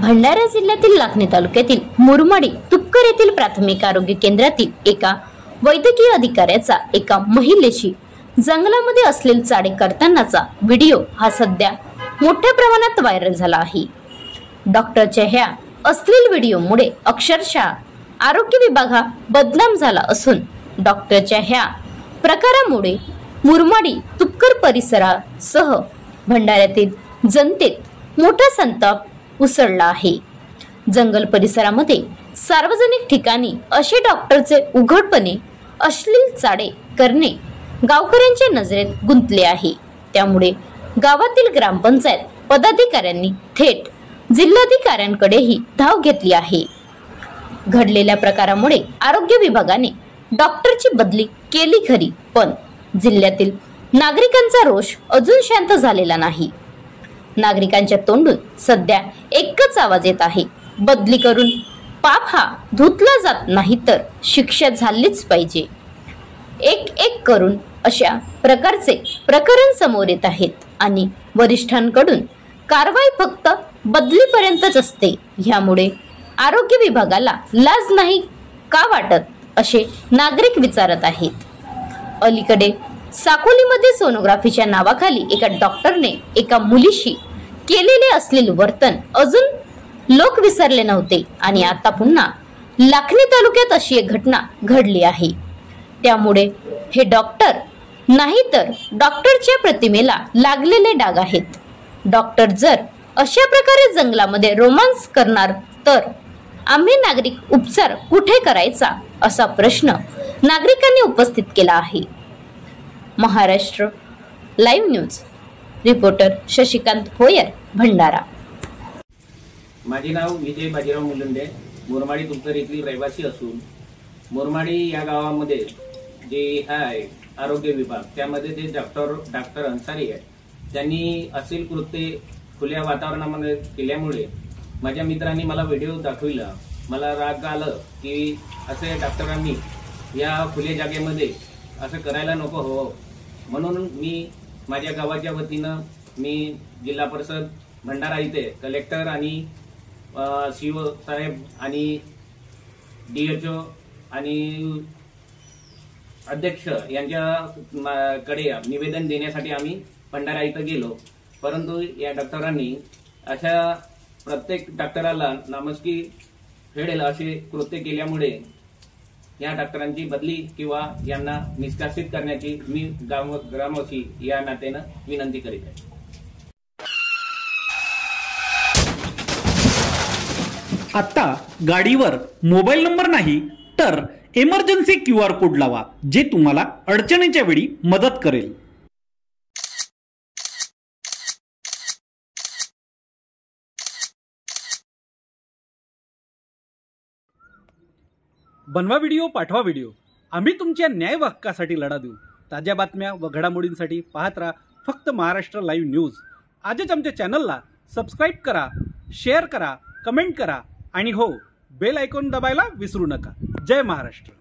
भंडारा जिल्ह्यातील लाखनी तालुक्यातील मुरमाडी तुपकर येथील प्राथमिक आरोग्य केंद्रातील एका वैद्यकीय अधिकाऱ्याचा एका महिलेशी जंगलामध्ये असलेले चाडे करतानाचा व्हिडिओ हा सध्या मोठ्या प्रमाणात व्हायरल झाला आहे। डॉक्टरच्या ह्या अश्लील व्हिडिओमुळे अक्षरशः आरोग्य विभाग हा बदनाम झाला असून डॉक्टरच्या ह्या प्रकारामुळे मुरमाडी तुपकर परिसरासह भंडाऱ्यातील जनतेत मोठा संताप उसळला आहे। जंगल परिसरामध्ये सार्वजनिक ठिकाणी असे डॉक्टरचे उघडपणे अश्लील चाडे करणे गावकऱ्यांच्या नजरेत गुंतले आहे। त्यामुळे गावातील ग्रामपंचायत पदाधिकाऱ्यांनी थेट जिल्हाधिकाऱ्यांकडेही धाव घेतली आहे। घडलेल्या प्रकारामुळे आरोग्य विभागाने डॉक्टरची बदली केली खरी, पण जिल्ह्यातील नागरिकांचा रोष अजून शांत झालेला नाही। नागरिकांच्या तोंडून सध्या एकच आवाज येत आहे, बदली करून पाप हा धुतला जात नाही तर शिक्षा झालीच पाहिजे। एक करून अशा प्रकारचे प्रकरण समोर येत आहेत आणि वरिष्ठांकडून कारवाई फक्त बदलीपर्यंतच असते। ह्यामुळे आरोग्य विभागाला लाज नाही का वाटत असे नागरिक विचारत आहेत। अलीकडे साकोलीमध्ये सोनोग्राफीच्या नावाखाली एका डॉक्टरने एका मुलीशी केलेले असलेले वर्तन अजून लोक विसरले नव्हते आणि आता पुन्हा लाखनी तालुक्यात अशी एक घटना घडली आहे। त्यामुळे हे डॉक्टर नाही तर डॉक्टरच्या प्रतिमेला लागलेले डाग आहेत। डॉक्टर जर अशा प्रकारे जंगलामध्ये रोमांस करणार तर आम्ही नागरिक उपचार कुठे करायचा असा प्रश्न नागरिकांनी उपस्थित केला आहे। Maharashtra live news reporter Shashikant Hoyar, Bhandara. माझे नाव विजय बाजीराव मुलंडे, मुरमाडी तुपकर येथील रहिवासी असून मुरमाडी या गावामध्ये जे आहे आरोग्य विभाग त्यामध्ये जे डॉक्टर अन्सारी आहे त्यांनी असेल कृत्य खुल्या वातावरणामध्ये केल्यामुळे माझ्या मित्रांनी मला व्हिडिओ दाखविला। मला राग आलं की असे डॉक्टरांनी या खुल्या जागेमध्ये असं करायला नको हो, म्हणून मी माझ्या गावाच्या वतीनं मी जिल्हा परिषद भंडारा इथे कलेक्टर आणि सीओ साहेब आणि DHO आणि अध्यक्ष यांच्याकडे निवेदन देण्यासाठी आम्ही भंडारा इथं गेलो, परंतु या डॉक्टरांनी अशा प्रत्येक डॉक्टराला नामस्की फेडेल असे कृत्य केल्यामुळे या डॉक्टरांची बदली किंवा यांना निष्कासित करण्याची मी ग्रामवासी या नात्यानं विनंती करीत आहे। आता गाडीवर मोबाईल नंबर नाही तर इमर्जन्सी QR कोड लावा, जे तुम्हाला अडचणीच्या वेळी मदत करेल। बनवा व्हिडिओ, पाठवा व्हिडिओ, आम्ही तुमच्या न्याय व हक्कासाठी लढा देऊ। ताज्या बातम्या व घडामोडींसाठी पाहत राहा फक्त महाराष्ट्र लाईव्ह न्यूज। आजच आमच्या चॅनलला सबस्क्राईब करा, शेअर करा, कमेंट करा आणि हो, बेल आयकॉन दाबायला विसरू नका। जय महाराष्ट्र।